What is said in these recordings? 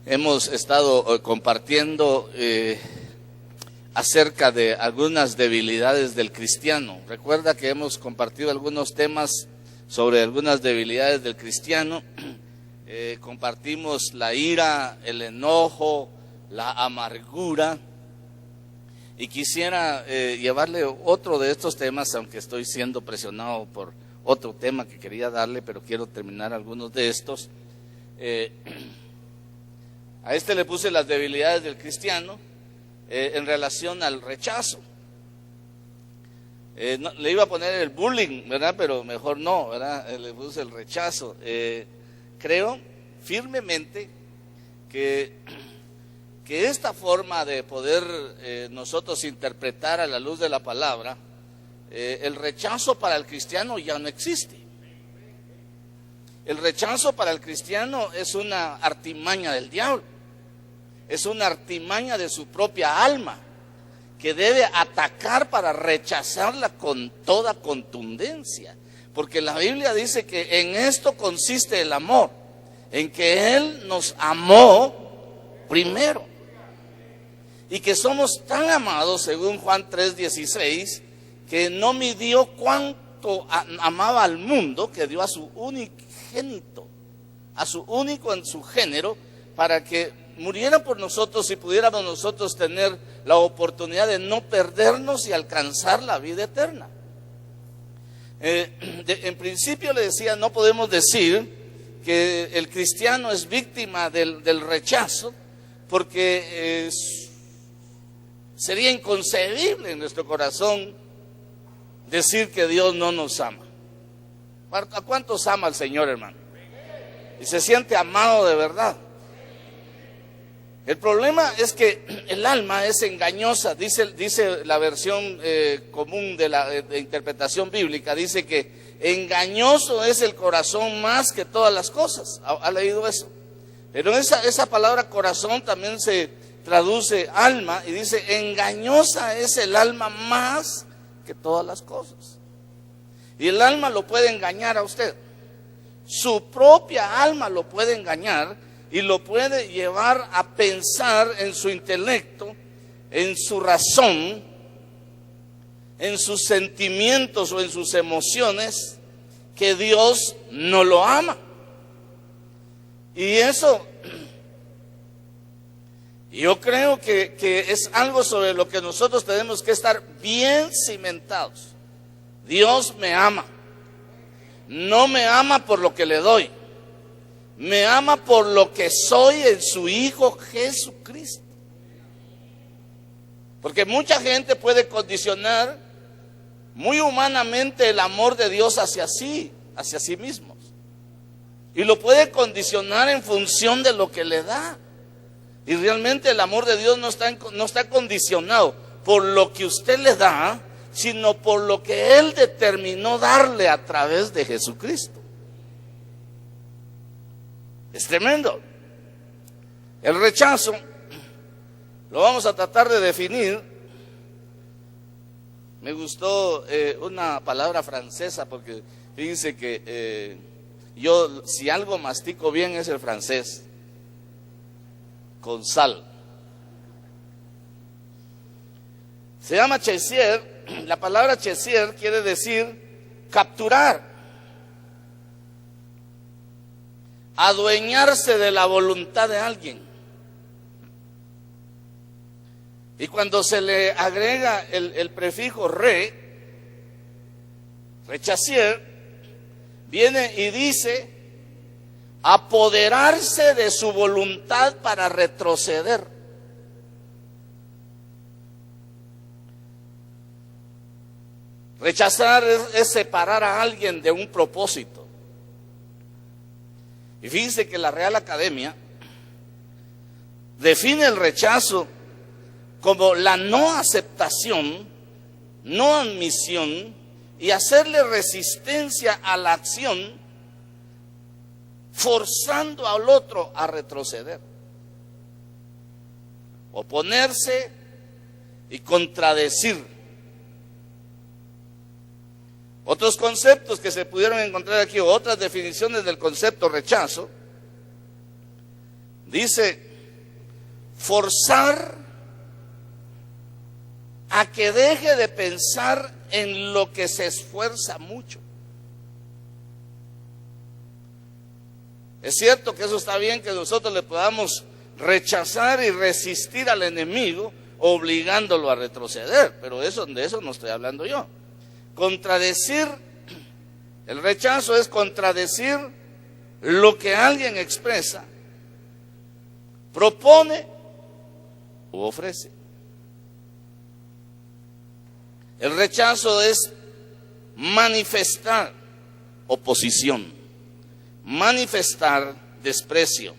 Hemos estado compartiendo acerca de algunas debilidades del cristiano. Recuerda que hemos compartido algunos temas sobre algunas debilidades del cristiano. Compartimos la ira, el enojo, la amargura. Y quisiera llevarle otro de estos temas, aunque estoy siendo presionado por otro tema que quería darle, pero quiero terminar algunos de estos. A este le puse las debilidades del cristiano en relación al rechazo. No, le iba a poner el bullying, ¿verdad? Pero mejor no, ¿verdad? Le puse el rechazo. Creo firmemente que esta forma de poder nosotros interpretar a la luz de la palabra, el rechazo para el cristiano ya no existe. El rechazo para el cristiano es una artimaña del diablo, es una artimaña de su propia alma, que debe atacar para rechazarla con toda contundencia. Porque la Biblia dice que en esto consiste el amor, en que Él nos amó primero. Y que somos tan amados, según Juan 3:16, que no midió cuánto amaba al mundo, que dio a su unigénito, a su único en su género, para que muriera por nosotros y pudiéramos nosotros tener la oportunidad de no perdernos y alcanzar la vida eterna. En principio le decía, no podemos decir que el cristiano es víctima del rechazo, porque sería inconcebible en nuestro corazón decir que Dios no nos ama. ¿A cuántos ama el Señor, hermano? Y se siente amado de verdad. El problema es que el alma es engañosa, dice la versión común de interpretación bíblica, dice que engañoso es el corazón más que todas las cosas. ¿Ha leído eso? Pero esa palabra corazón también se traduce alma y dice engañosa es el alma más que todas las cosas. Y el alma lo puede engañar a usted. Su propia alma lo puede engañar y lo puede llevar a pensar en su intelecto, en su razón, en sus sentimientos o en sus emociones, que Dios no lo ama. Y eso, yo creo que es algo sobre lo que nosotros tenemos que estar bien cimentados. Dios me ama. No me ama por lo que le doy. Me ama por lo que soy en su Hijo Jesucristo. Porque mucha gente puede condicionar muy humanamente el amor de Dios hacia sí mismos. Y lo puede condicionar en función de lo que le da. Y realmente el amor de Dios no está condicionado por lo que usted le da, sino por lo que Él determinó darle a través de Jesucristo. Es tremendo. El rechazo lo vamos a tratar de definir. Me gustó una palabra francesa, porque fíjense que yo, si algo mastico bien, es el francés, con sal. Se llama chassier. La palabra chassier quiere decir capturar, adueñarse de la voluntad de alguien. Y cuando se le agrega el prefijo rechassier, viene y dice apoderarse de su voluntad para retroceder. Rechazar es separar a alguien de un propósito. Y fíjense que la Real Academia define el rechazo como la no aceptación, no admisión y hacerle resistencia a la acción, forzando al otro a retroceder, oponerse y contradecir. Otros conceptos que se pudieron encontrar aquí, o otras definiciones del concepto rechazo, dice forzar a que deje de pensar en lo que se esfuerza mucho. Es cierto que eso está bien, que nosotros le podamos rechazar y resistir al enemigo, obligándolo a retroceder, pero de eso no estoy hablando yo. Contradecir, el rechazo es contradecir lo que alguien expresa, propone u ofrece. El rechazo es manifestar oposición, manifestar desprecio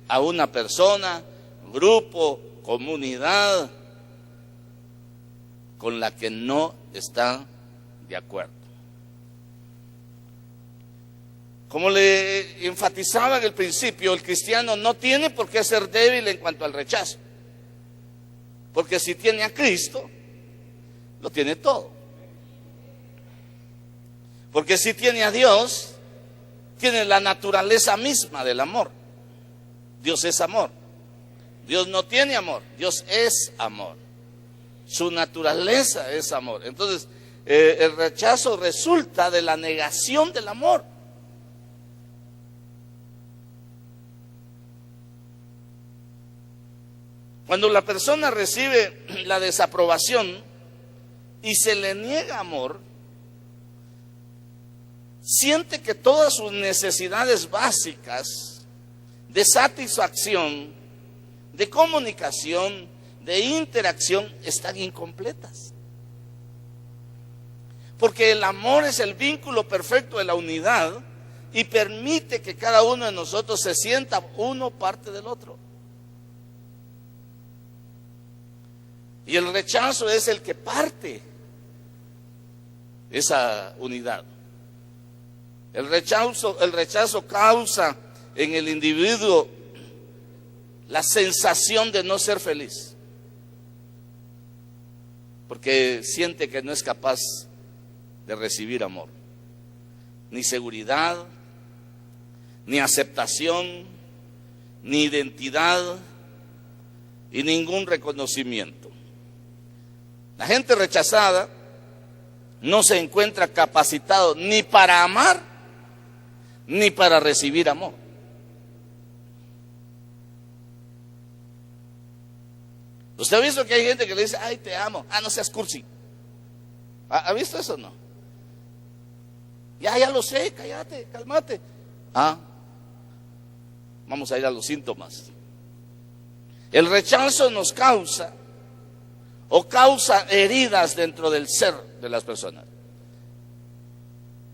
a una persona, grupo, comunidad con la que no está de acuerdo. Como le enfatizaba en el principio, el cristiano no tiene por qué ser débil en cuanto al rechazo, porque si tiene a Cristo, lo tiene todo. Porque si tiene a Dios, tiene la naturaleza misma del amor. Dios es amor. Dios no tiene amor, Dios es amor. Su naturaleza es amor. Entonces, el rechazo resulta de la negación del amor. Cuando la persona recibe la desaprobación y se le niega amor, siente que todas sus necesidades básicas de satisfacción, de comunicación, de interacción están incompletas. Porque el amor es el vínculo perfecto de la unidad y permite que cada uno de nosotros se sienta uno parte del otro. Y el rechazo es el que parte esa unidad. El rechazo causa en el individuo la sensación de no ser feliz, porque siente que no es capaz de recibir amor, ni seguridad, ni aceptación, ni identidad y ningún reconocimiento. La gente rechazada no se encuentra capacitado ni para amar ni para recibir amor. ¿Usted ha visto que hay gente que le dice, ay, te amo? Ah, no seas cursi. ¿Ha visto eso o no? Ya lo sé, cállate, cálmate. Vamos a ir a los síntomas. El rechazo nos causa heridas dentro del ser de las personas.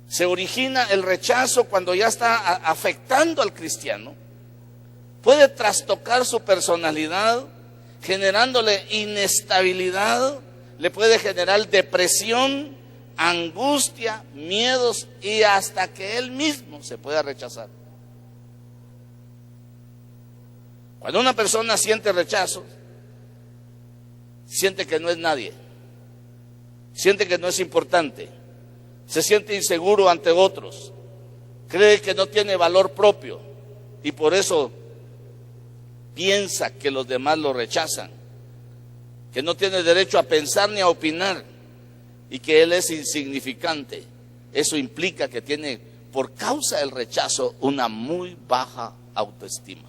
Se origina el rechazo cuando ya está afectando al cristiano. Puede trastocar su personalidad, generándole inestabilidad, le puede generar depresión, angustia, miedos y hasta que él mismo se pueda rechazar. Cuando una persona siente rechazo, siente que no es nadie, siente que no es importante, se siente inseguro ante otros, cree que no tiene valor propio y por eso piensa que los demás lo rechazan, que no tiene derecho a pensar ni a opinar y que él es insignificante. Eso implica que tiene, por causa del rechazo, una muy baja autoestima.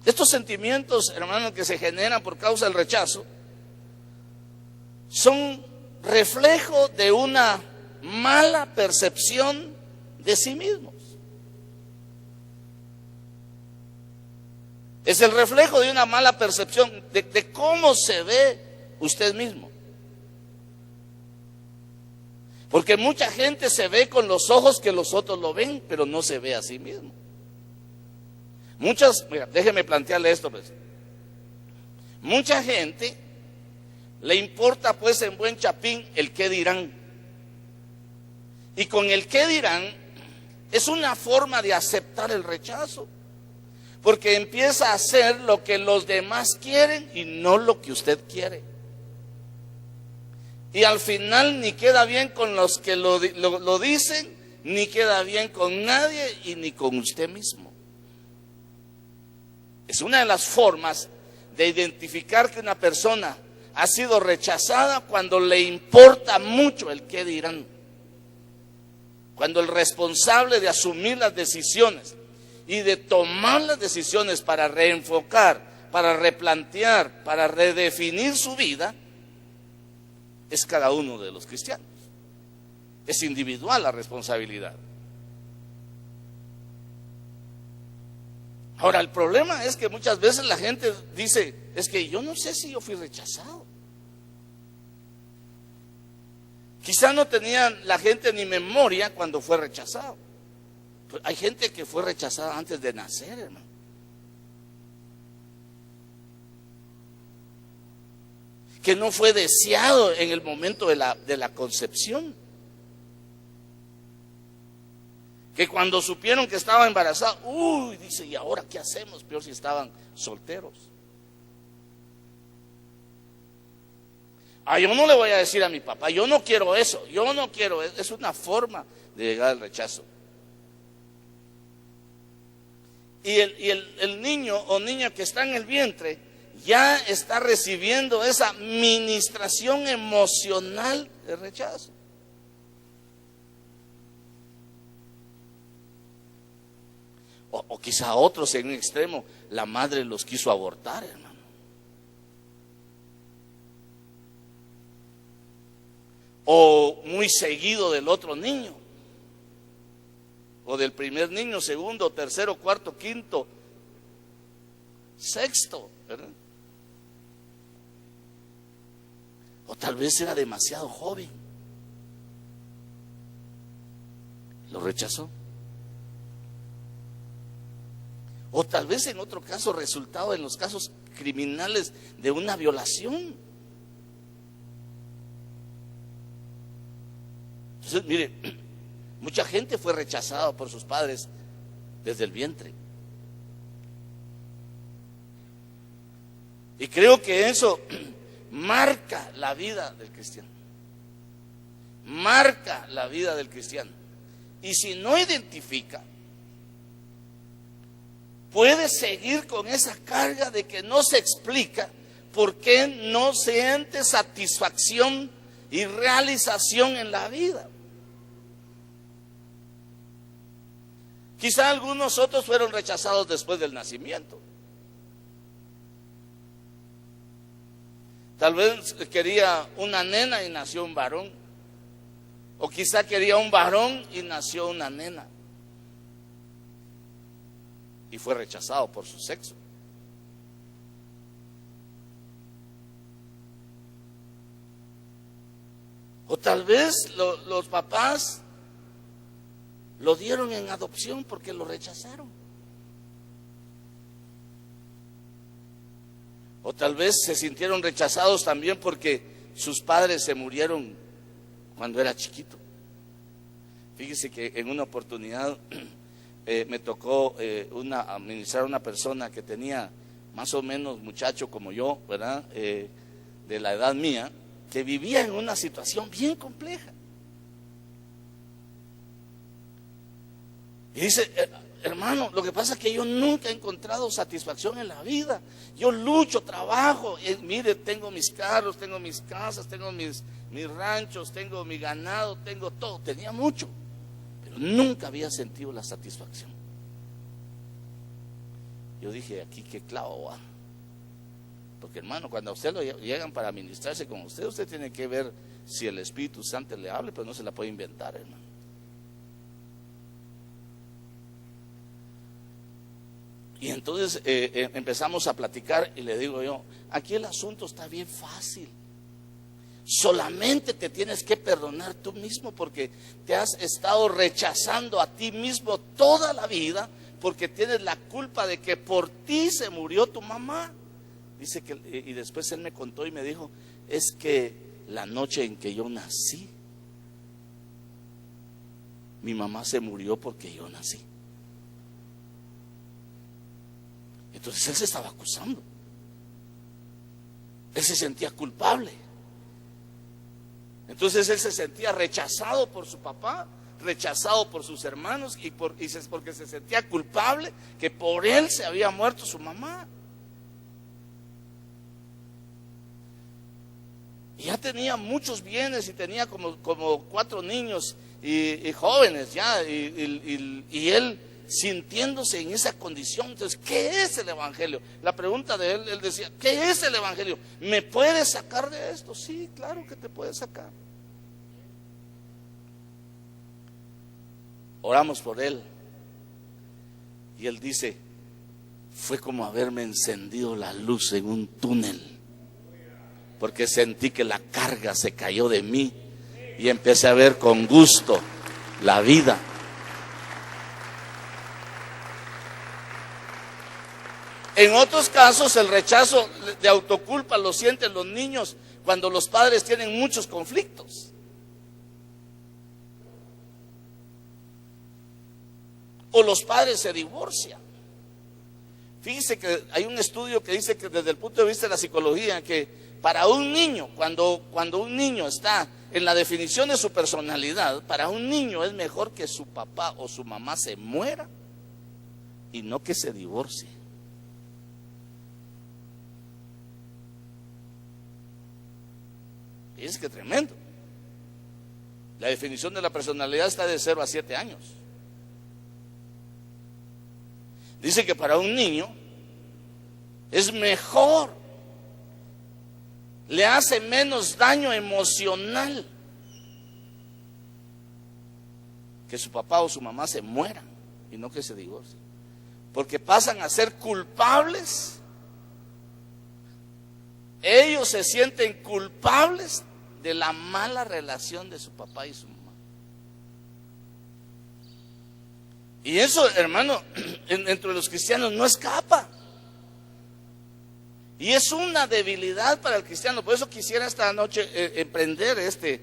Estos sentimientos, hermanos, que se generan por causa del rechazo, son reflejo de una mala percepción de sí mismos. Es el reflejo de una mala percepción de cómo se ve usted mismo. Porque mucha gente se ve con los ojos que los otros lo ven, pero no se ve a sí mismo. Mira, déjeme plantearle esto, pues. Mucha gente le importa, pues, en buen chapín, el qué dirán. Y con el qué dirán es una forma de aceptar el rechazo. Porque empieza a hacer lo que los demás quieren y no lo que usted quiere. Y al final ni queda bien con los que lo dicen, ni queda bien con nadie y ni con usted mismo. Es una de las formas de identificar que una persona ha sido rechazada cuando le importa mucho el qué dirán. Cuando el responsable de asumir las decisiones y de tomar las decisiones para reenfocar, para replantear, para redefinir su vida, es cada uno de los cristianos. Es individual la responsabilidad. Ahora, el problema es que muchas veces la gente dice, es que yo no sé si yo fui rechazado. Quizá no tenía la gente ni memoria cuando fue rechazado. Pero hay gente que fue rechazada antes de nacer, hermano. Que no fue deseado en el momento de la concepción. Que cuando supieron que estaba embarazada, dice, ¿y ahora qué hacemos? Peor si estaban solteros. Yo no le voy a decir a mi papá, yo no quiero eso, yo no quiero eso. Es una forma de llegar al rechazo. Y el niño o niña que está en el vientre ya está recibiendo esa ministración emocional de rechazo. O quizá otros en un extremo, la madre los quiso abortar, hermano. O muy seguido del otro niño. O del primer niño, segundo, tercero, cuarto, quinto, sexto, ¿verdad? O tal vez era demasiado joven. Lo rechazó. O tal vez en otro caso resultado en los casos criminales de una violación. Entonces, mire, mucha gente fue rechazada por sus padres desde el vientre. Y creo que eso marca la vida del cristiano. Marca la vida del cristiano. Y si no identifica, puede seguir con esa carga de que no se explica por qué no siente satisfacción y realización en la vida. Quizá algunos otros fueron rechazados después del nacimiento. Tal vez quería una nena y nació un varón. O quizá quería un varón y nació una nena. Y fue rechazado por su sexo. O tal vez los papás lo dieron en adopción porque lo rechazaron. O tal vez se sintieron rechazados también porque sus padres se murieron cuando era chiquito. Fíjese que en una oportunidad me tocó administrar a una persona que tenía más o menos muchacho como yo, ¿verdad? De la edad mía, que vivía en una situación bien compleja. Y dice, hermano, lo que pasa es que yo nunca he encontrado satisfacción en la vida. Yo lucho, trabajo, mire, tengo mis carros, tengo mis casas, tengo mis ranchos, tengo mi ganado, tengo todo, tenía mucho. Nunca había sentido la satisfacción. Yo dije, aquí qué clavo va. Porque hermano, cuando a usted lo llegan para ministrarse con usted, usted tiene que ver si el Espíritu Santo le hable, pero no se la puede inventar, hermano. Y entonces empezamos a platicar y le digo yo, aquí el asunto está bien fácil. Solamente te tienes que perdonar tú mismo porque te has estado rechazando a ti mismo toda la vida porque tienes la culpa de que por ti se murió tu mamá. Dice que, y después él me contó y me dijo, es que la noche en que yo nací, mi mamá se murió porque yo nací. Entonces él se estaba acusando. Él se sentía culpable. Entonces él se sentía rechazado por su papá, rechazado por sus hermanos porque se sentía culpable que por él se había muerto su mamá. Y ya tenía muchos bienes y tenía como 4 niños y jóvenes ya, y él sintiéndose en esa condición. Entonces, ¿qué es el evangelio? La pregunta de él decía, ¿qué es el evangelio? ¿Me puedes sacar de esto? Sí, claro que te puedes sacar. Oramos por él y él dice, fue como haberme encendido la luz en un túnel, porque sentí que la carga se cayó de mí y empecé a ver con gusto la vida. En otros casos, el rechazo de autoculpa lo sienten los niños cuando los padres tienen muchos conflictos. O los padres se divorcian. Fíjese que hay un estudio que dice que desde el punto de vista de la psicología, que para un niño, cuando un niño está en la definición de su personalidad, para un niño es mejor que su papá o su mamá se muera y no que se divorcie. Fíjense que tremendo. La definición de la personalidad está de 0 a 7 años. Dice que para un niño es mejor, le hace menos daño emocional que su papá o su mamá se mueran y no que se divorcien, porque pasan a ser culpables. Ellos se sienten culpables de la mala relación de su papá y su mamá. Y eso, hermano, entre los cristianos no escapa. Y es una debilidad para el cristiano. Por eso quisiera esta noche emprender esta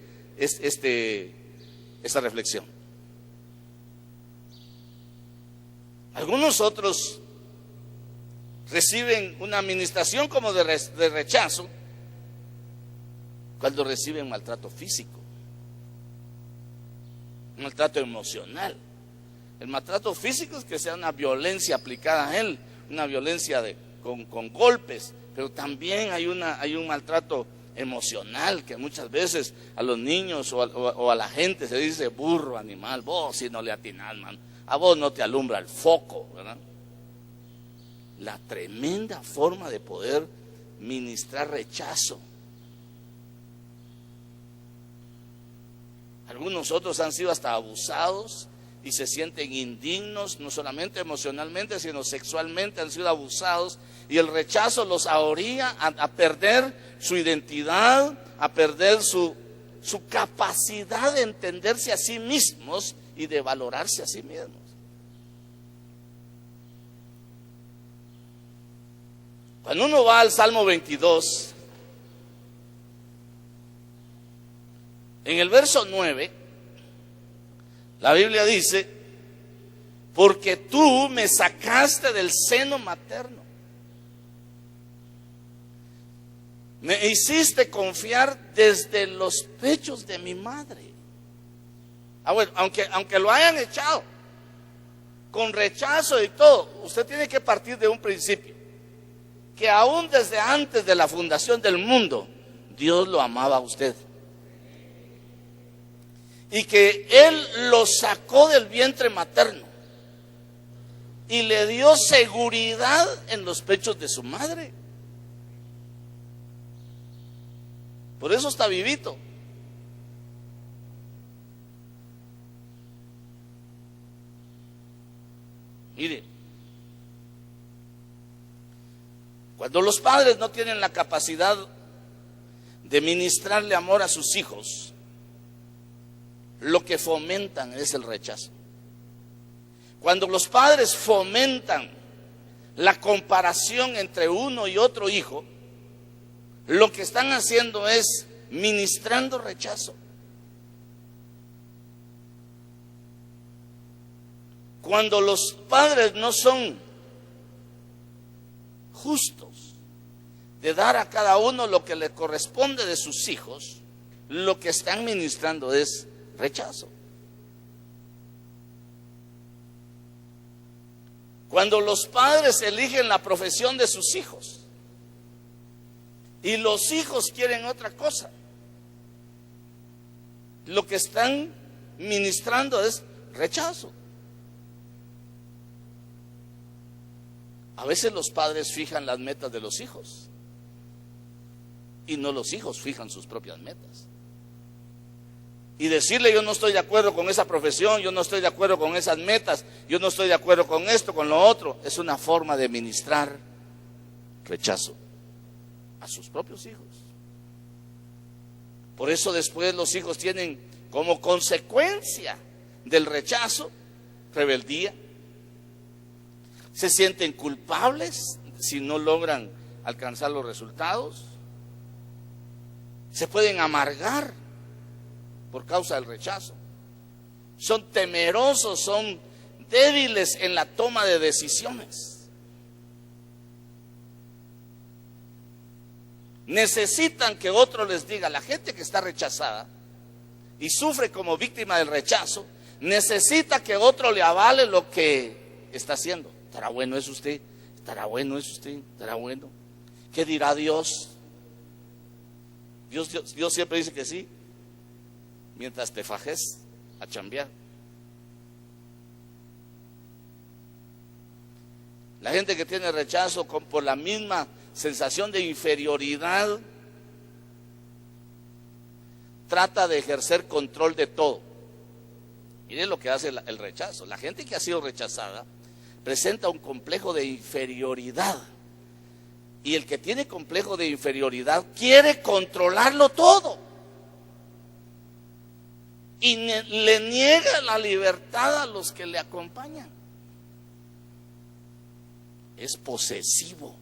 reflexión. Algunos otros reciben una administración como de rechazo cuando reciben maltrato físico, maltrato emocional. El maltrato físico es que sea una violencia aplicada a él, una violencia con golpes, pero también hay un maltrato emocional que muchas veces a los niños o a la gente se dice: burro, animal, vos si no le atinás, man, a vos no te alumbra el foco, ¿verdad? La tremenda forma de poder ministrar rechazo. Algunos otros han sido hasta abusados y se sienten indignos, no solamente emocionalmente, sino sexualmente han sido abusados, y el rechazo los orilla a perder su identidad, a perder su capacidad de entenderse a sí mismos y de valorarse a sí mismos. Cuando uno va al Salmo 22, en el verso 9, la Biblia dice: porque tú me sacaste del seno materno, me hiciste confiar desde los pechos de mi madre. Bueno, aunque lo hayan echado con rechazo y todo, usted tiene que partir de un principio, que aún desde antes de la fundación del mundo, Dios lo amaba a usted. Y que Él lo sacó del vientre materno y le dio seguridad en los pechos de su madre. Por eso está vivito. Mire, cuando los padres no tienen la capacidad de ministrarle amor a sus hijos, lo que fomentan es el rechazo. Cuando los padres fomentan la comparación entre uno y otro hijo, lo que están haciendo es ministrando rechazo. Cuando los padres no son justos de dar a cada uno lo que le corresponde de sus hijos, lo que están ministrando es rechazo. Cuando los padres eligen la profesión de sus hijos y los hijos quieren otra cosa, lo que están ministrando es rechazo. A veces los padres fijan las metas de los hijos y no los hijos fijan sus propias metas. Y decirle: yo no estoy de acuerdo con esa profesión, yo no estoy de acuerdo con esas metas, yo no estoy de acuerdo con esto, con lo otro, es una forma de ministrar rechazo a sus propios hijos. Por eso después los hijos tienen como consecuencia del rechazo rebeldía. Se sienten culpables si no logran alcanzar los resultados. Se pueden amargar por causa del rechazo. Son temerosos, son débiles en la toma de decisiones. Necesitan que otro les diga. La gente que está rechazada y sufre como víctima del rechazo, necesita que otro le avale lo que está haciendo. ¿Estará bueno eso usted? ¿Estará bueno eso usted? ¿Estará bueno? ¿Qué dirá Dios? Dios siempre dice que sí, mientras te fajes a chambear. La gente que tiene rechazo por la misma sensación de inferioridad trata de ejercer control de todo. Miren lo que hace el rechazo. La gente que ha sido rechazada presenta un complejo de inferioridad. Y el que tiene complejo de inferioridad quiere controlarlo todo. Y le niega la libertad a los que le acompañan. Es posesivo.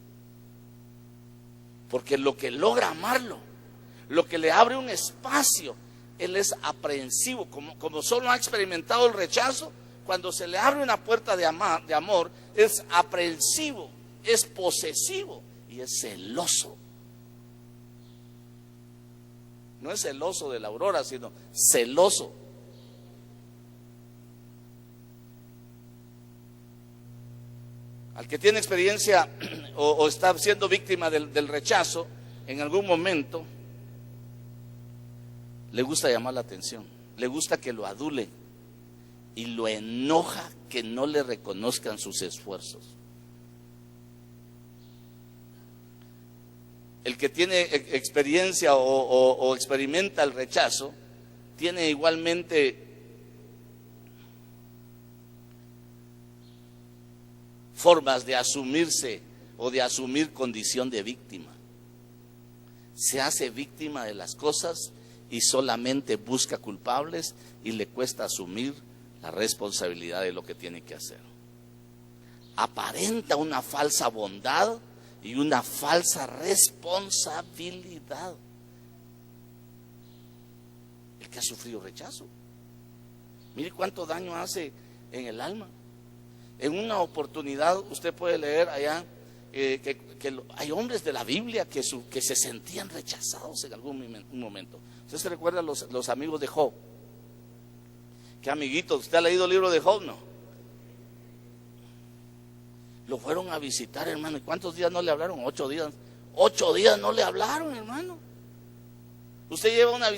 Porque lo que logra amarlo, lo que le abre un espacio, él es aprehensivo. Como solo ha experimentado el rechazo, cuando se le abre una puerta de amor, es aprehensivo, es posesivo y es celoso. No es celoso de la aurora, sino celoso. Al que tiene experiencia o está siendo víctima del rechazo, en algún momento le gusta llamar la atención, le gusta que lo adulen y lo enoja que no le reconozcan sus esfuerzos. El que tiene experiencia o experimenta el rechazo, tiene igualmente formas de asumirse o de asumir condición de víctima. Se hace víctima de las cosas y solamente busca culpables y le cuesta asumir la responsabilidad de lo que tiene que hacer. Aparenta una falsa bondad y una falsa responsabilidad. El que ha sufrido rechazo, mire cuánto daño hace en el alma. En una oportunidad usted puede leer allá que hay hombres de la Biblia que se sentían rechazados en algún momento. ¿Usted se recuerda los amigos de Job? ¿Qué amiguitos? ¿Usted ha leído el libro de Job? No. Lo fueron a visitar, hermano. ¿Y cuántos días no le hablaron? 8 días. 8 días no le hablaron, hermano. Usted llega a una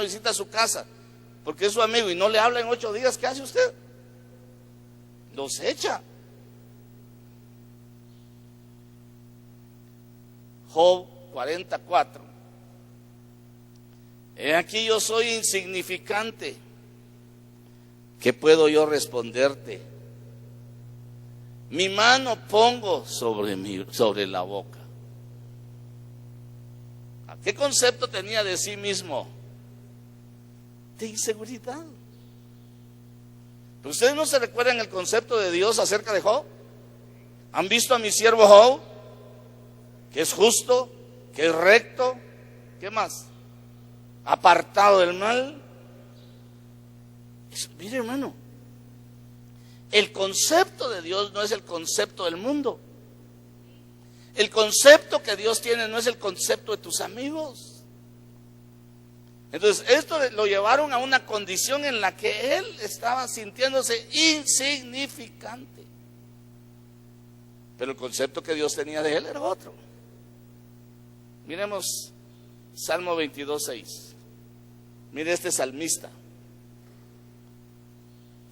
visita a su casa porque es su amigo y no le habla en 8 días. ¿Qué hace usted? Los echa. Job 44. He aquí yo soy insignificante. ¿Qué puedo yo responderte? Mi mano pongo sobre la boca. ¿Qué concepto tenía de sí mismo? De inseguridad. ¿Ustedes no se recuerdan el concepto de Dios acerca de Job? ¿Han visto a mi siervo Job? Que es justo, que es recto. ¿Qué más? Apartado del mal. Mire, hermano, el concepto de Dios no es el concepto del mundo. El concepto que Dios tiene no es el concepto de tus amigos. Entonces, esto lo llevaron a una condición en la que él estaba sintiéndose insignificante. Pero el concepto que Dios tenía de él era otro. Miremos Salmo 22:6. Mire este salmista.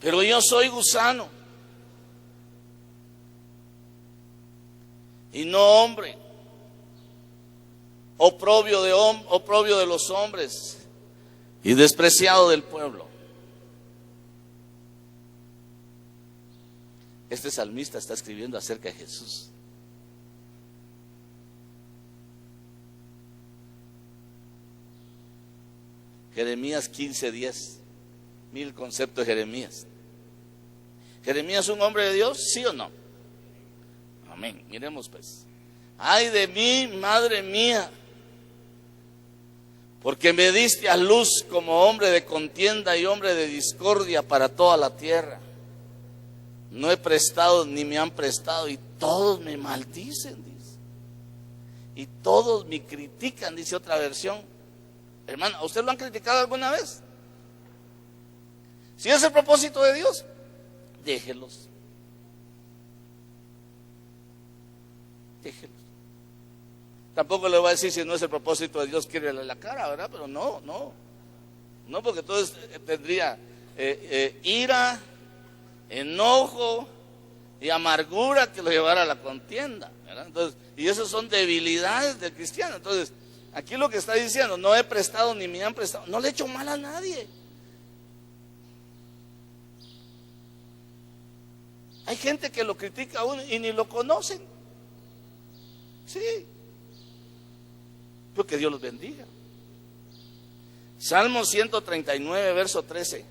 Pero yo soy gusano y no hombre, oprobio de los hombres y despreciado del pueblo. Este salmista está escribiendo acerca de Jesús. Jeremías 15:10. Mira el concepto de Jeremías. ¿Jeremías es un hombre de Dios? ¿Sí o no? Amén. Miremos pues. Ay de mí, madre mía, porque me diste a luz como hombre de contienda y hombre de discordia para toda la tierra. No he prestado ni me han prestado y todos me maldicen, dice. Y todos me critican, dice otra versión. Hermano, ¿a usted lo han criticado alguna vez? Si es el propósito de Dios, déjelos. Déjelos. Tampoco le voy a decir si no es el propósito de Dios, quiere la cara, ¿verdad? Pero no, porque entonces tendría ira, enojo y amargura que lo llevara a la contienda, ¿verdad? Entonces, y esas son debilidades del cristiano. Entonces, aquí lo que está diciendo, no he prestado ni me han prestado, no le he hecho mal a nadie. Hay gente que lo critica a uno y ni lo conocen. Sí. Pero que Dios los bendiga. Salmo 139, verso 13.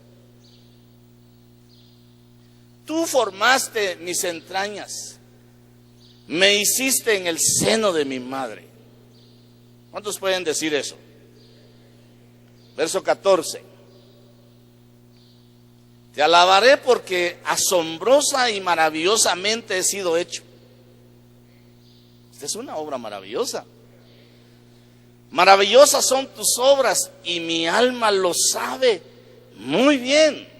Tú formaste mis entrañas, me hiciste en el seno de mi madre. ¿Cuántos pueden decir eso? Verso 14. Te alabaré porque asombrosa y maravillosamente he sido hecho. Esta es una obra maravillosa. Maravillosas son tus obras y mi alma lo sabe muy bien.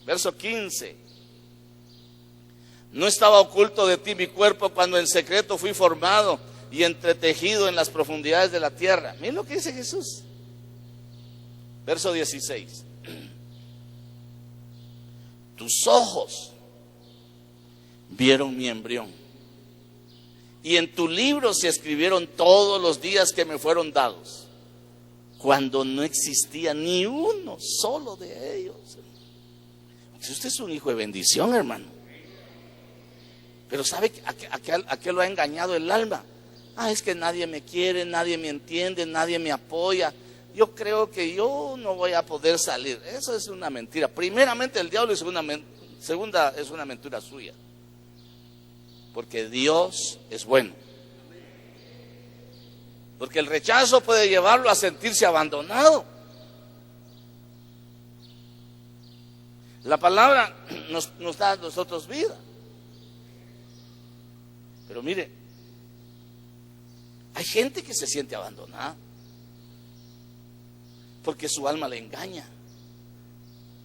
Verso 15. No estaba oculto de ti mi cuerpo cuando en secreto fui formado y entretejido en las profundidades de la tierra. Miren lo que dice Jesús. Verso 16. Tus ojos vieron mi embrión y en tu libro se escribieron todos los días que me fueron dados, cuando no existía ni uno solo de ellos. Entonces usted es un hijo de bendición, hermano. Pero ¿sabe a qué lo ha engañado el alma? Es que nadie me quiere, nadie me entiende, nadie me apoya. Yo creo que yo no voy a poder salir. Eso es una mentira. Primeramente el diablo y segunda es una mentira suya. Porque Dios es bueno. Porque el rechazo puede llevarlo a sentirse abandonado. La palabra nos da a nosotros vida. Pero mire, hay gente que se siente abandonada porque su alma le engaña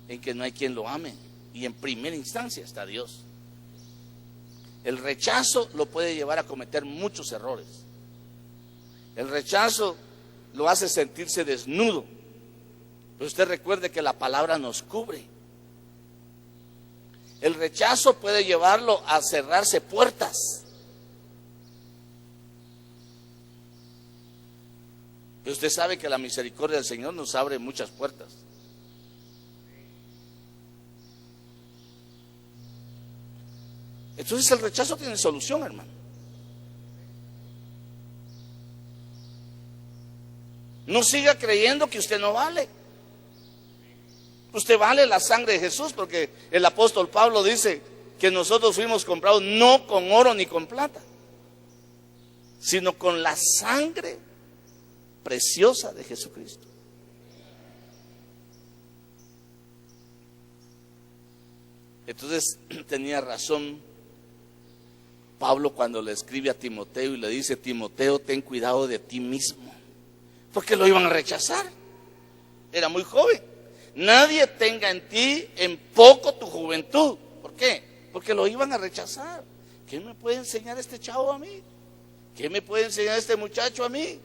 en que no hay quien lo ame, y en primera instancia está Dios. El rechazo lo puede llevar a cometer muchos errores. El rechazo lo hace sentirse desnudo. Pero usted recuerde que la palabra nos cubre. El rechazo puede llevarlo a cerrarse puertas. Y usted sabe que la misericordia del Señor nos abre muchas puertas. Entonces el rechazo tiene solución, hermano. No siga creyendo que usted no vale. Usted vale la sangre de Jesús, porque el apóstol Pablo dice que nosotros fuimos comprados no con oro ni con plata, sino con la sangre preciosa de Jesucristo. Entonces tenía razón Pablo cuando le escribe a Timoteo y le dice: Timoteo, ten cuidado de ti mismo, porque lo iban a rechazar. Era muy joven. Nadie tenga en ti en poco tu juventud. ¿Por qué? Porque lo iban a rechazar. ¿qué me puede enseñar este chavo a mí? ¿Qué me puede enseñar este muchacho a mí?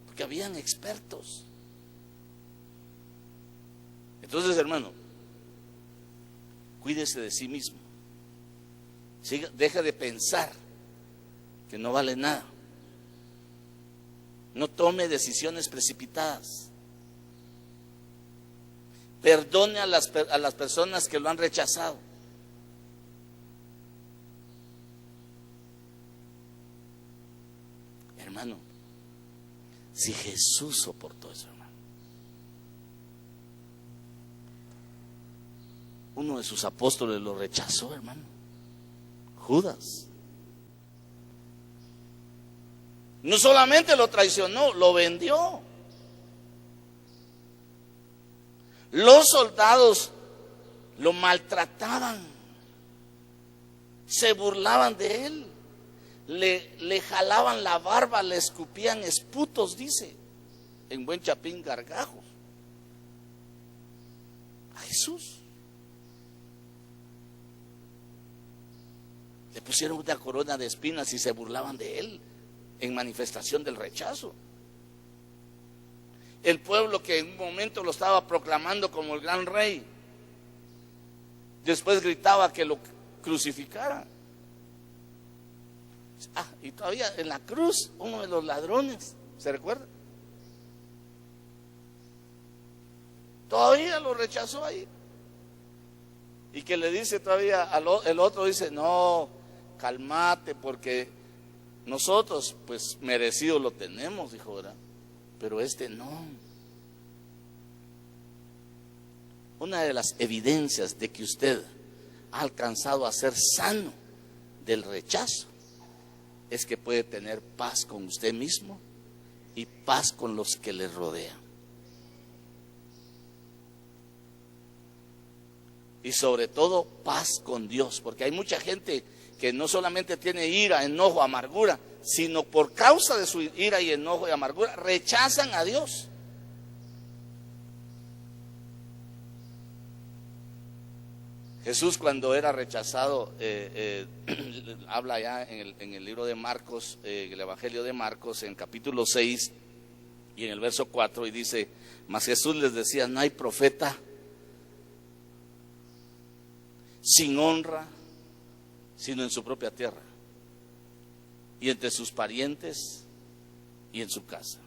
Porque habían expertos. Entonces, hermano, cuídese de sí mismo. Deja de pensar que no vale nada. No tome decisiones precipitadas. Perdone a las personas que lo han rechazado. Hermano, si Jesús soportó eso, hermano. Uno de sus apóstoles lo rechazó, hermano. Judas. No solamente lo traicionó, lo vendió. Los soldados lo maltrataban, se burlaban de él, le jalaban la barba, le escupían esputos, dice, en buen chapín, gargajos. A Jesús le pusieron una corona de espinas y se burlaban de él en manifestación del rechazo. El pueblo que en un momento lo estaba proclamando como el gran rey, después gritaba que lo crucificaran. Y todavía en la cruz, uno de los ladrones, ¿se recuerda? Todavía lo rechazó ahí. Y que le dice todavía, el otro dice, no, cálmate, porque nosotros pues merecido lo tenemos, dijo, ¿verdad? Pero este no. Una de las evidencias de que usted ha alcanzado a ser sano del rechazo es que puede tener paz con usted mismo y paz con los que le rodean. Y sobre todo paz con Dios, porque hay mucha gente que no solamente tiene ira, enojo, amargura, sino por causa de su ira y enojo y amargura rechazan a Dios. Jesús, cuando era rechazado, habla ya en el libro de Marcos, el Evangelio de Marcos, en capítulo 6 y en el verso 4, y dice, mas Jesús les decía, no hay profeta sin honra sino en su propia tierra y entre sus parientes y en su casa.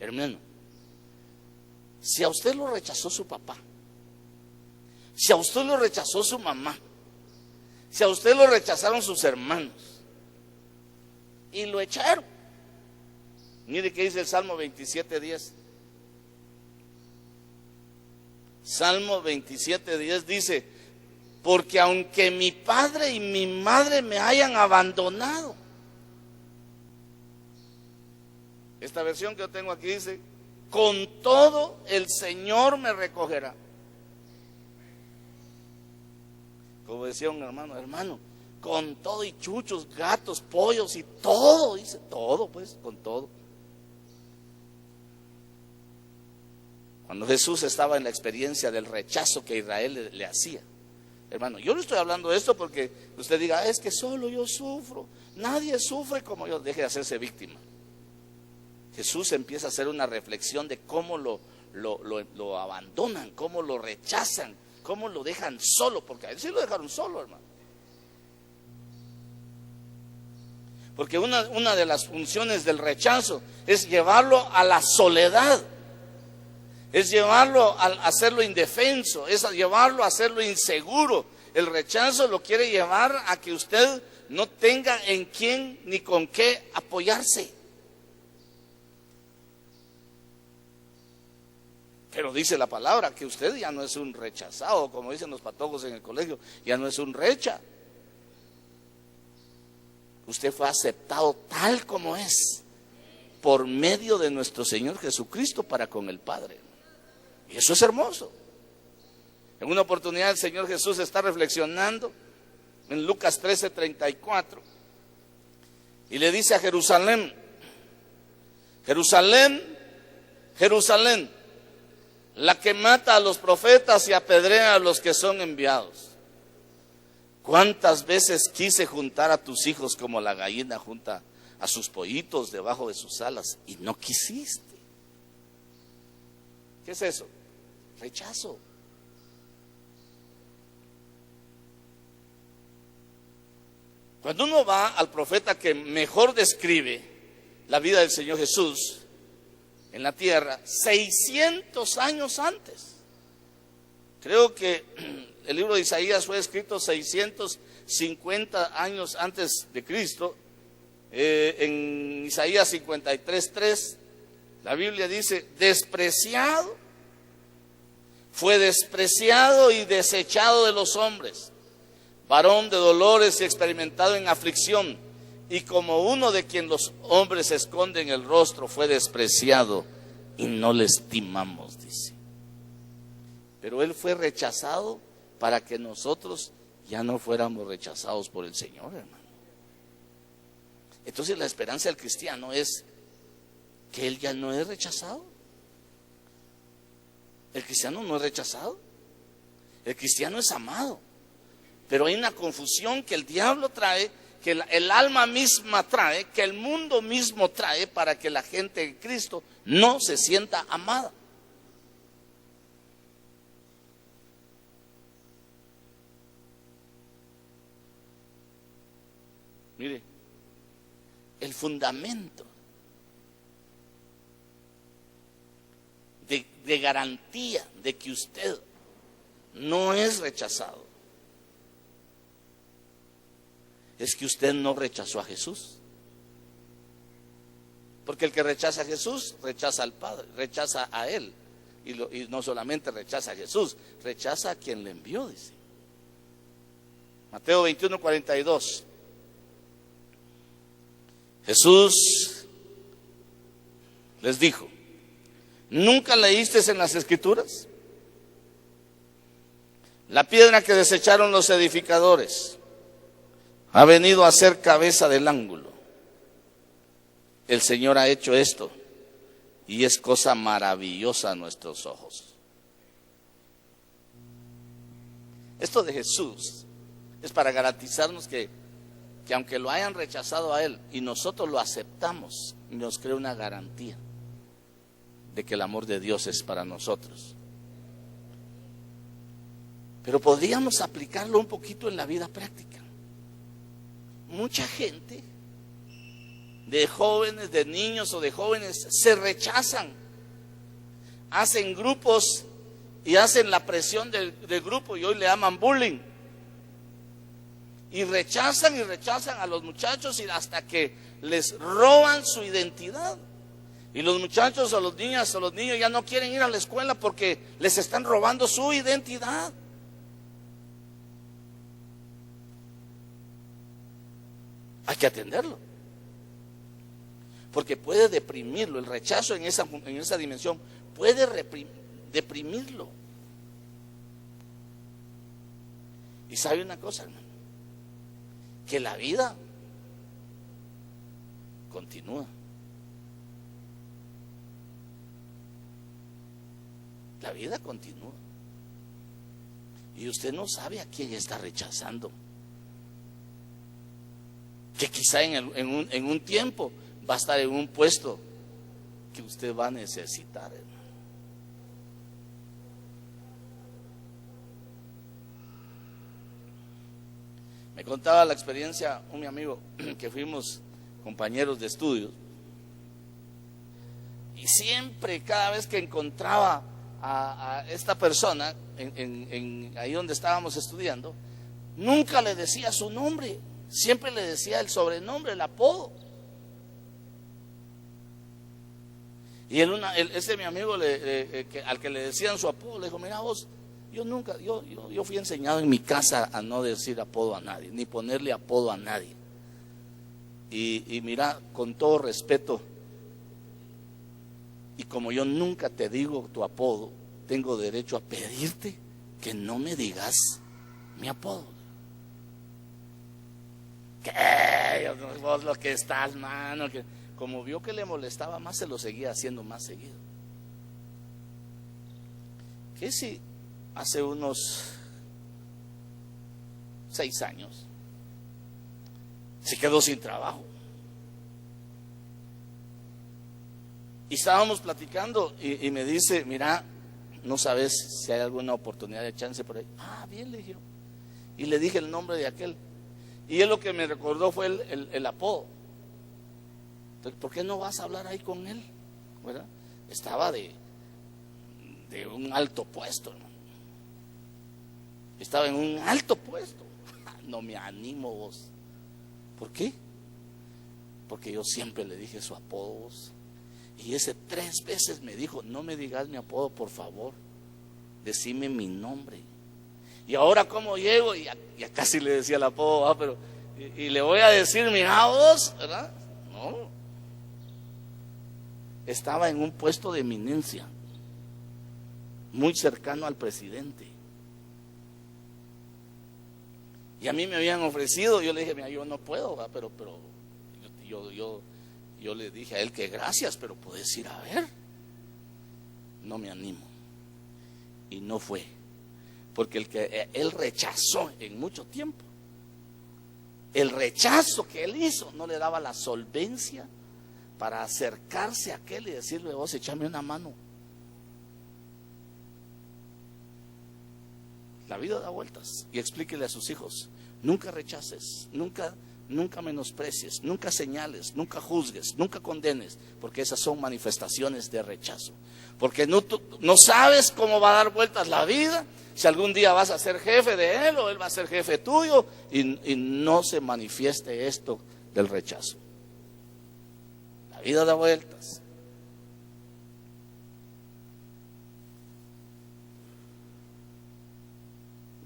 Hermano, si a usted lo rechazó su papá, si a usted lo rechazó su mamá, si a usted lo rechazaron sus hermanos y lo echaron, mire qué dice el Salmo 27:10. Salmo 27:10 dice, porque aunque mi padre y mi madre me hayan abandonado. Esta versión que yo tengo aquí dice, con todo el Señor me recogerá. Como decía un hermano, con todo y chuchos, gatos, pollos y todo, dice, todo pues, con todo. Cuando Jesús estaba en la experiencia del rechazo que Israel le hacía. Hermano, yo no estoy hablando de esto porque usted diga, es que solo yo sufro. Nadie sufre como yo. Deje de hacerse víctima. Jesús empieza a hacer una reflexión de cómo lo abandonan, cómo lo rechazan, cómo lo dejan solo, porque a él sí lo dejaron solo, hermano. Porque una de las funciones del rechazo es llevarlo a la soledad. Es llevarlo a hacerlo indefenso, es llevarlo a hacerlo inseguro. El rechazo lo quiere llevar a que usted no tenga en quién ni con qué apoyarse. Pero dice la palabra que usted ya no es un rechazado, como dicen los patojos en el colegio, ya no es un recha. Usted fue aceptado tal como es por medio de nuestro Señor Jesucristo para con el Padre. Y eso es hermoso. En una oportunidad el Señor Jesús está reflexionando en Lucas 13:34 y le dice a Jerusalén, Jerusalén, Jerusalén, la que mata a los profetas y apedrea a los que son enviados. ¿Cuántas veces quise juntar a tus hijos como la gallina junta a sus pollitos debajo de sus alas y no quisiste? ¿Qué es eso? Rechazo. Cuando uno va al profeta que mejor describe la vida del Señor Jesús en la tierra, 600 años antes. Creo que el libro de Isaías fue escrito 650 años antes de Cristo. En Isaías 53:3, la Biblia dice: despreciado, fue despreciado y desechado de los hombres, varón de dolores y experimentado en aflicción, y como uno de quien los hombres esconden el rostro, fue despreciado y no le estimamos, dice. Pero Él fue rechazado para que nosotros ya no fuéramos rechazados por el Señor, hermano. Entonces la esperanza del cristiano es que Él ya no es rechazado. El cristiano no es rechazado. El cristiano es amado. Pero hay una confusión que el diablo trae, que el alma misma trae, que el mundo mismo trae para que la gente de Cristo no se sienta amada. Mire, el fundamento de garantía de que usted no es rechazado es que usted no rechazó a Jesús. Porque el que rechaza a Jesús rechaza al Padre, rechaza a Él. Y no solamente rechaza a Jesús, rechaza a quien le envió, dice. Mateo 21:42. Jesús les dijo: ¿nunca leísteis en las Escrituras? La piedra que desecharon los edificadores ha venido a ser cabeza del ángulo. El Señor ha hecho esto y es cosa maravillosa a nuestros ojos. Esto de Jesús es para garantizarnos que aunque lo hayan rechazado a Él y nosotros lo aceptamos, nos crea una garantía de que el amor de Dios es para nosotros. Pero podríamos aplicarlo un poquito en la vida práctica. Mucha gente, de jóvenes, de niños o de jóvenes, se rechazan, hacen grupos y hacen la presión del grupo, y hoy le llaman bullying. Y rechazan a los muchachos y hasta que les roban su identidad. Y los muchachos o los niños ya no quieren ir a la escuela porque les están robando su identidad. Hay que atenderlo. Porque puede deprimirlo. El rechazo en esa dimensión puede deprimirlo. Y sabe una cosa, hermano, que la vida continúa. La vida continúa. Y usted no sabe a quién está rechazando. Que quizá en un tiempo va a estar en un puesto que usted va a necesitar, hermano. Me contaba la experiencia un mi amigo que fuimos compañeros de estudios, y siempre, cada vez que encontraba a esta persona ahí donde estábamos estudiando, nunca le decía su nombre, siempre le decía el sobrenombre, el apodo. Y ese mi amigo al que le decían su apodo, le dijo: mira vos, yo fui enseñado en mi casa a no decir apodo a nadie, ni ponerle apodo a nadie. Y mira, con todo respeto, y como yo nunca te digo tu apodo, tengo derecho a pedirte que no me digas mi apodo. ¿Qué? Vos lo que estás, mano. Que como vio que le molestaba más, se lo seguía haciendo más seguido. ¿Qué si hace unos 6 años. Se quedó sin trabajo. Y estábamos platicando y me dice, mira, no sabes si hay alguna oportunidad de chance por ahí. Ah, bien, le dije. Y le dije el nombre de aquel. Y él lo que me recordó fue el apodo. Entonces, ¿por qué no vas a hablar ahí con él? ¿Verdad? Estaba de un alto puesto, hermano. Estaba en un alto puesto. No me animo, vos. ¿Por qué? Porque yo siempre le dije su apodo, vos. Y ese 3 veces me dijo, no me digas mi apodo, por favor. Decime mi nombre. Y ahora cómo llego, y ya casi le decía el apodo, pero y le voy a decir, mira vos, ¿verdad? No. Estaba en un puesto de eminencia, muy cercano al presidente. Y a mí me habían ofrecido, yo le dije, mira, yo no puedo, ¿verdad? Pero yo le dije a él que gracias, pero puedes ir a ver. No me animo. Y no fue. Porque el que él rechazó en mucho tiempo, el rechazo que él hizo no le daba la solvencia para acercarse a aquel y decirle, vos échame una mano. La vida da vueltas. Y explíquele a sus hijos, nunca rechaces, nunca menosprecies, nunca señales, nunca juzgues, nunca condenes, porque esas son manifestaciones de rechazo. Porque no sabes cómo va a dar vueltas la vida, si algún día vas a ser jefe de él o él va a ser jefe tuyo, y no se manifieste esto del rechazo. La vida da vueltas.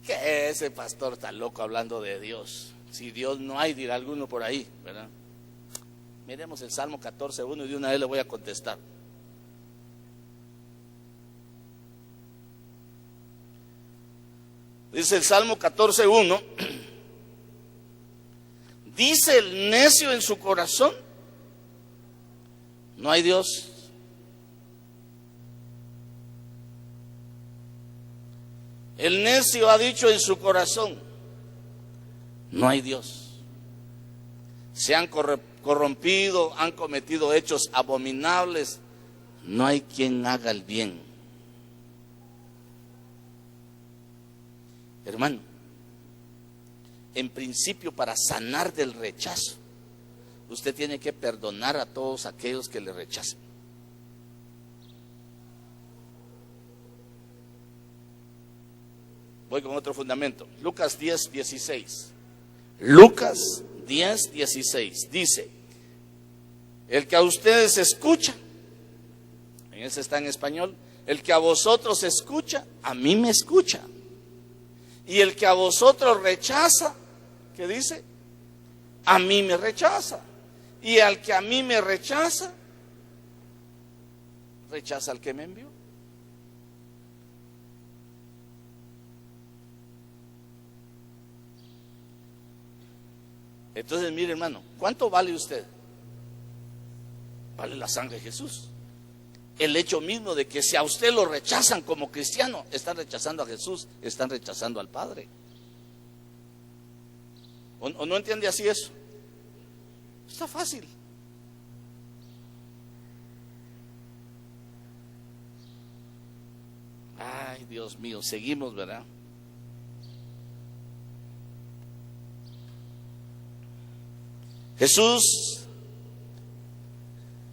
¿Qué ese pastor está loco hablando de Dios? Si Dios no hay, dirá alguno por ahí, ¿verdad? Miremos el Salmo 14:1 y de una vez le voy a contestar. Dice el Salmo 14:1, dice el necio en su corazón, no hay Dios. El necio ha dicho en su corazón, no hay Dios. Se han corrompido, han cometido hechos abominables, no hay quien haga el bien. Hermano, en principio, para sanar del rechazo, usted tiene que perdonar a todos aquellos que le rechazan. Voy con otro fundamento. Lucas 10:16. Lucas 10:16 dice, el que a ustedes escucha, en ese está en español, el que a vosotros escucha, a mí me escucha. Y el que a vosotros rechaza, ¿qué dice? A mí me rechaza. Y al que a mí me rechaza, rechaza al que me envió. Entonces, mire, hermano, ¿cuánto vale usted? Vale la sangre de Jesús. El hecho mismo de que si a usted lo rechazan como cristiano, están rechazando a Jesús, están rechazando al Padre. ¿O no entiende así eso? Está fácil. Ay, Dios mío, seguimos, ¿verdad? Jesús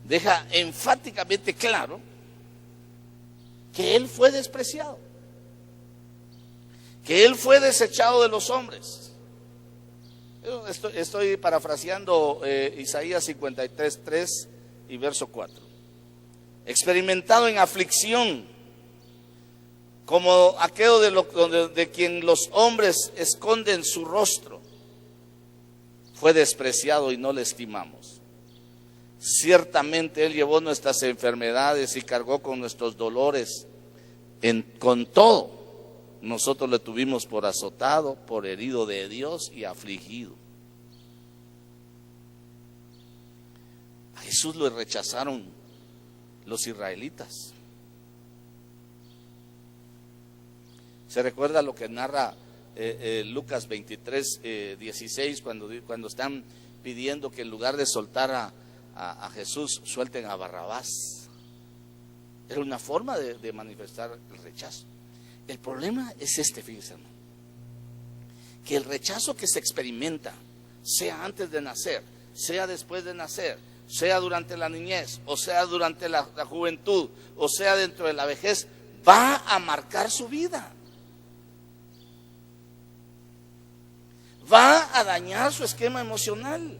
deja enfáticamente claro que Él fue despreciado, que Él fue desechado de los hombres. Estoy parafraseando Isaías 53:3 y verso 4. Experimentado en aflicción, como aquello de quien los hombres esconden su rostro. Fue despreciado y no le estimamos. Ciertamente Él llevó nuestras enfermedades y cargó con nuestros dolores. Con todo, nosotros le tuvimos por azotado, por herido de Dios y afligido. A Jesús lo rechazaron los israelitas. ¿Se recuerda lo que narra Lucas 23, 16, cuando están pidiendo que en lugar de soltar a Jesús, suelten a Barrabás. Era una forma de manifestar el rechazo. El problema es fíjense, hermano, que el rechazo que se experimenta, sea antes de nacer, sea después de nacer, sea durante la niñez, o sea durante la juventud, o sea dentro de la vejez, va a marcar su vida. Va a dañar su esquema emocional.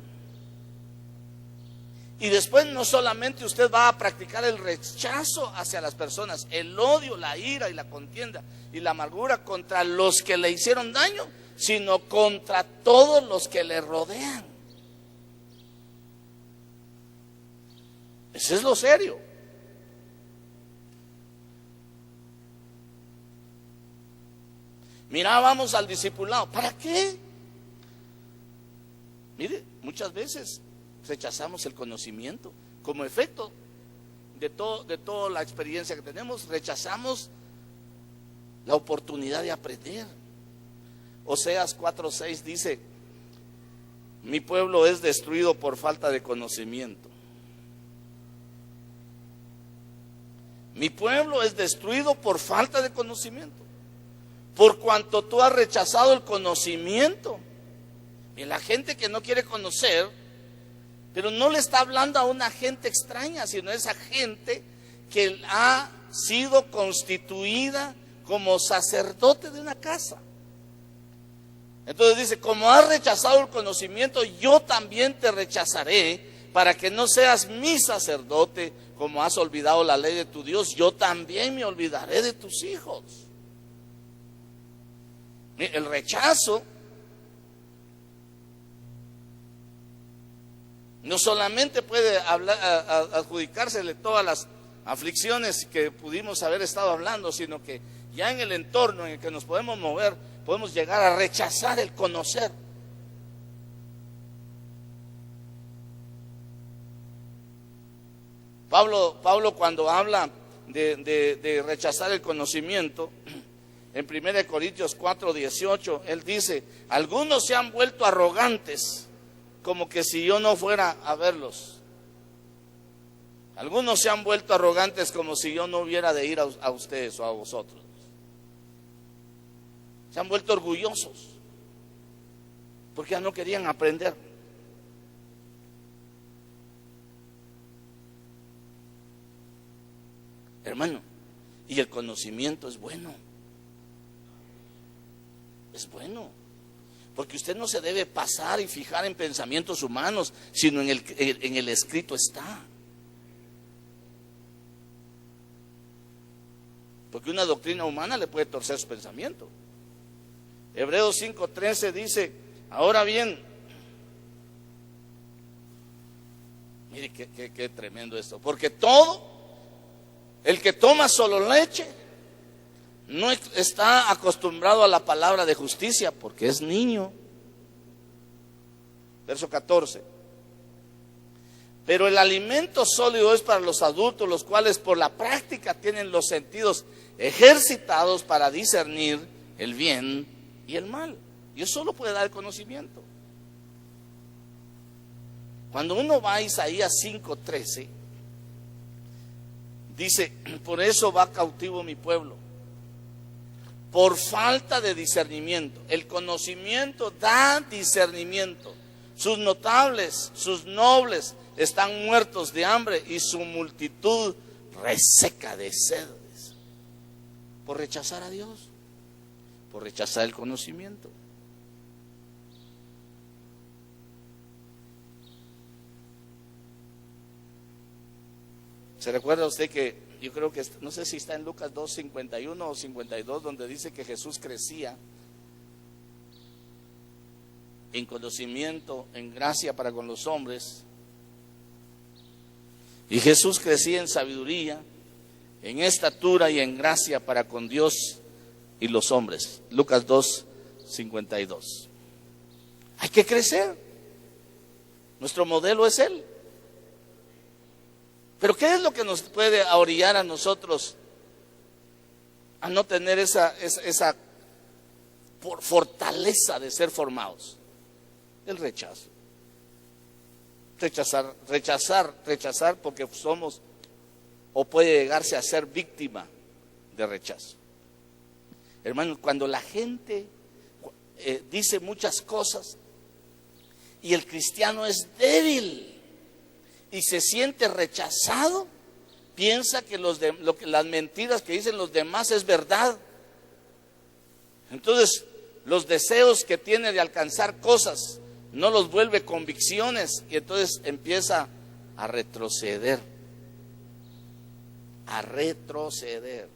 Y después no solamente usted va a practicar el rechazo hacia las personas, el odio, la ira y la contienda y la amargura contra los que le hicieron daño, sino contra todos los que le rodean. Ese es lo serio. Mira, vamos al discipulado. ¿Para qué? Mire, muchas veces rechazamos el conocimiento. Como efecto de toda la experiencia que tenemos, rechazamos la oportunidad de aprender. Oseas 4:6 dice: mi pueblo es destruido por falta de conocimiento. Mi pueblo es destruido por falta de conocimiento. Por cuanto tú has rechazado el conocimiento. Y la gente que no quiere conocer, pero no le está hablando a una gente extraña, sino a esa gente que ha sido constituida como sacerdote de una casa. Entonces dice: como has rechazado el conocimiento, yo también te rechazaré, para que no seas mi sacerdote. Como has olvidado la ley de tu Dios, yo también me olvidaré de tus hijos. El rechazo no solamente puede adjudicársele todas las aflicciones que pudimos haber estado hablando, sino que ya en el entorno en el que nos podemos mover, podemos llegar a rechazar el conocer. Pablo cuando habla de rechazar el conocimiento, en 1 Corintios 4:18, él dice: algunos se han vuelto arrogantes, como que si yo no fuera a verlos. Algunos se han vuelto arrogantes como si yo no hubiera de ir a ustedes o a vosotros. Se han vuelto orgullosos porque ya no querían aprender. Hermano, y el conocimiento es bueno. Es bueno. Porque usted no se debe pasar y fijar en pensamientos humanos, sino en el escrito está. Porque una doctrina humana le puede torcer su pensamiento. Hebreos 5:13 dice: ahora bien, mire qué tremendo esto, porque todo el que toma solo leche no está acostumbrado a la palabra de justicia, porque es niño. Verso 14. Pero el alimento sólido es para los adultos, los cuales por la práctica tienen los sentidos ejercitados para discernir el bien y el mal. Y eso solo puede dar el conocimiento. Cuando uno va a Isaías 5:13, dice: por eso va cautivo mi pueblo, por falta de discernimiento. El conocimiento da discernimiento. Sus notables, sus nobles están muertos de hambre y su multitud reseca de sed. Por rechazar a Dios, por rechazar el conocimiento. ¿Se recuerda usted que yo creo que, no sé si está en Lucas 2:51 o 52, donde dice que Jesús crecía en conocimiento, en gracia para con los hombres, y Jesús crecía en sabiduría, en estatura y en gracia para con Dios y los hombres? Lucas 2:52. Hay que crecer. Nuestro modelo es Él. Pero ¿qué es lo que nos puede orillar a nosotros a no tener esa por fortaleza de ser formados. El rechazo. Rechazar porque somos o puede llegarse a ser víctima de rechazo. Hermanos, cuando la gente dice muchas cosas y el cristiano es débil y se siente rechazado, piensa que las mentiras que dicen los demás es verdad. Entonces, los deseos que tiene de alcanzar cosas no los vuelve convicciones y entonces empieza a retroceder. A retroceder.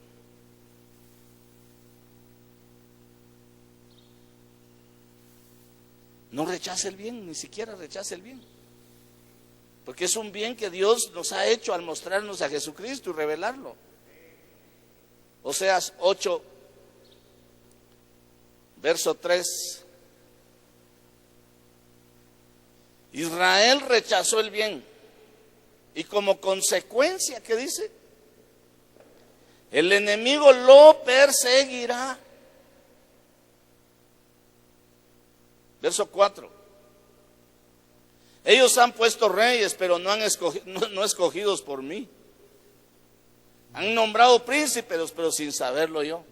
No rechace el bien, ni siquiera rechace el bien. Porque es un bien que Dios nos ha hecho al mostrarnos a Jesucristo y revelarlo. Oseas 8, verso 3. Israel rechazó el bien. Y como consecuencia, ¿qué dice? El enemigo lo perseguirá. Verso 4. Ellos han puesto reyes, pero no escogidos por mí. Han nombrado príncipes, pero sin saberlo yo.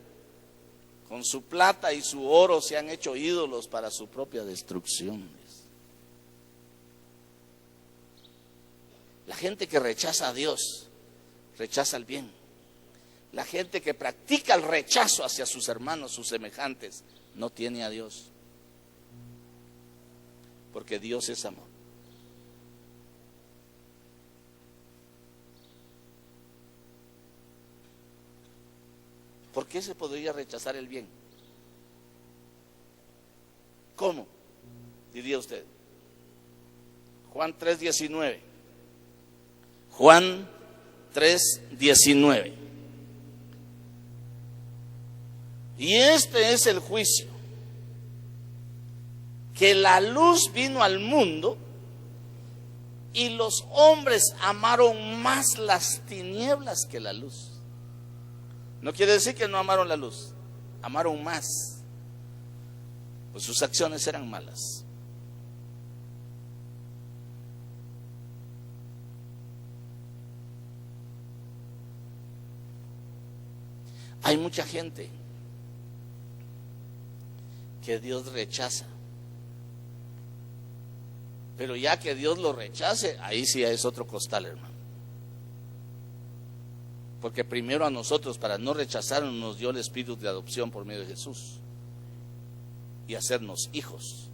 Con su plata y su oro se han hecho ídolos para su propia destrucción. La gente que rechaza a Dios, rechaza el bien. La gente que practica el rechazo hacia sus hermanos, sus semejantes, no tiene a Dios. Porque Dios es amor. ¿Por qué se podría rechazar el bien? ¿Cómo? Diría usted. Juan 3:19. Juan 3:19. Y este es el juicio, que la luz vino al mundo y los hombres amaron más las tinieblas que la luz. No quiere decir que no amaron la luz, amaron más, pues sus acciones eran malas. Hay mucha gente que Dios rechaza, pero ya que Dios lo rechace, ahí sí es otro costal, hermano. Porque primero a nosotros, para no rechazarnos, nos dio el espíritu de adopción por medio de Jesús y hacernos hijos.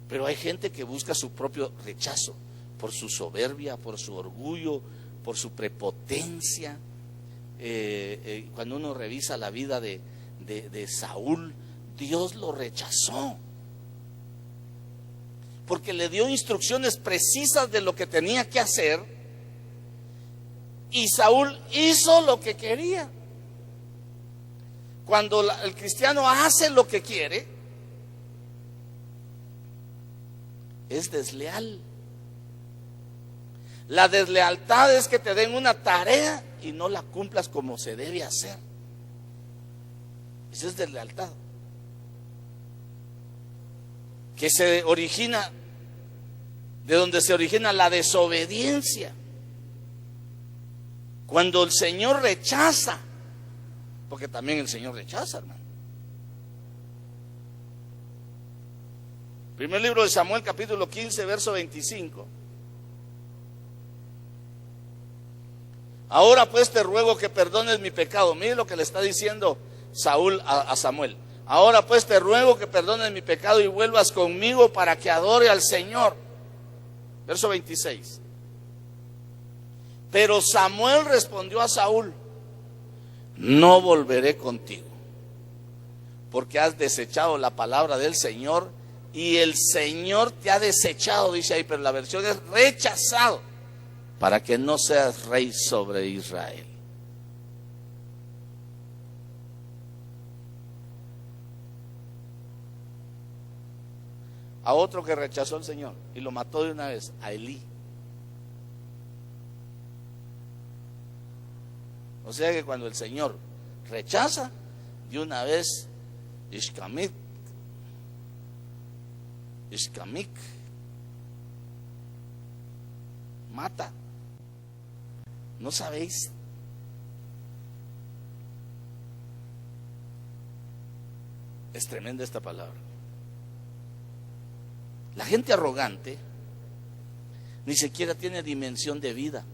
Pero hay gente que busca su propio rechazo por su soberbia, por su orgullo, por su prepotencia. Cuando uno revisa la vida de Saúl, Dios lo rechazó porque le dio instrucciones precisas de lo que tenía que hacer. Y Saúl hizo lo que quería. Cuando el cristiano hace lo que quiere, es desleal. La deslealtad es que te den una tarea y no la cumplas como se debe hacer. Eso es deslealtad. Que se origina, de donde se origina la desobediencia. Cuando el Señor rechaza, porque también el Señor rechaza, hermano. Primer libro de Samuel, capítulo 15, verso 25. Ahora pues te ruego que perdones mi pecado. Mire lo que le está diciendo Saúl a Samuel. Ahora pues te ruego que perdones mi pecado y vuelvas conmigo para que adore al Señor. Verso 26. Pero Samuel respondió a Saúl: no volveré contigo, porque has desechado la palabra del Señor y el Señor te ha desechado, dice ahí, pero la versión es rechazado, para que no seas rey sobre Israel. A otro que rechazó el Señor y lo mató de una vez, a Elí. O sea que cuando el Señor rechaza, de una vez, Ishkamik, mata. ¿No sabéis? Es tremenda esta palabra. La gente arrogante ni siquiera tiene dimensión de vida.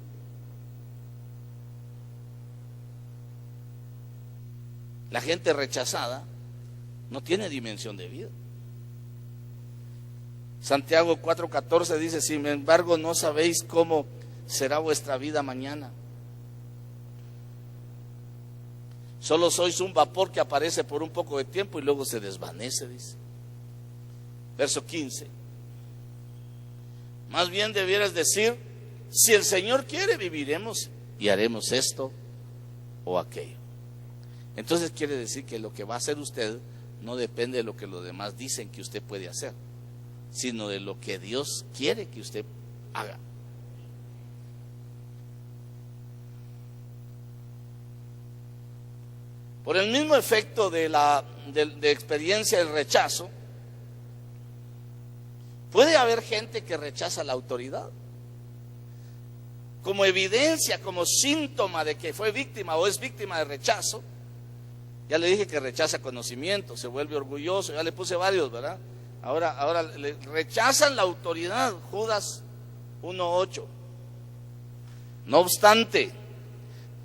La gente rechazada no tiene dimensión de vida. Santiago 4:14 dice: sin embargo, no sabéis cómo será vuestra vida mañana. Solo sois un vapor que aparece por un poco de tiempo y luego se desvanece, dice. Verso 15. Más bien debieras decir: si el Señor quiere, viviremos y haremos esto o aquello. Entonces quiere decir que lo que va a hacer usted no depende de lo que los demás dicen que usted puede hacer, sino de lo que Dios quiere que usted haga. Por el mismo efecto de experiencia del rechazo, puede haber gente que rechaza la autoridad. Como evidencia, como síntoma de que fue víctima o es víctima de rechazo, ya le dije que rechaza conocimiento, se vuelve orgulloso, ya le puse varios, ¿verdad? Ahora rechazan la autoridad, Judas 1:8. No obstante,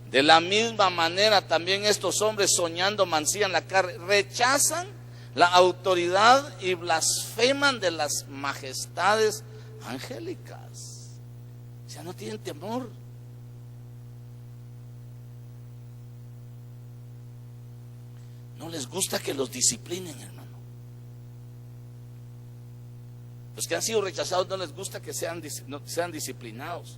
de la misma manera también estos hombres, soñando, mancillan la carne, rechazan la autoridad y blasfeman de las majestades angélicas. O sea, no tienen temor. No les gusta que los disciplinen, hermano. Los que han sido rechazados no les gusta que sean disciplinados.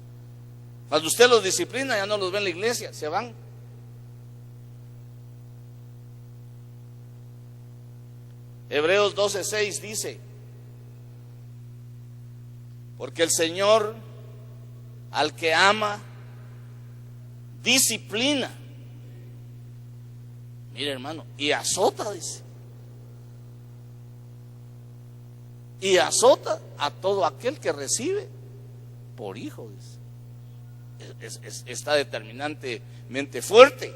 Cuando usted los disciplina, ya no los ve en la iglesia, se van. Hebreos 12:6 dice: porque el Señor al que ama disciplina. Mire, hermano, y azota, dice. Y azota a todo aquel que recibe por hijo, dice. Está determinantemente fuerte.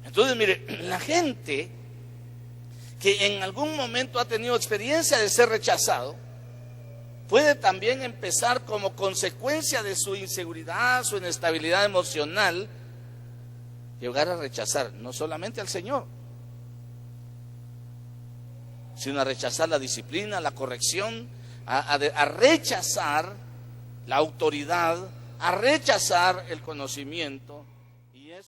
Entonces, mire, la gente que en algún momento ha tenido experiencia de ser rechazado, puede también empezar como consecuencia de su inseguridad, su inestabilidad emocional, llegar a rechazar no solamente al Señor, sino a rechazar la disciplina, la corrección, a rechazar la autoridad, a rechazar el conocimiento,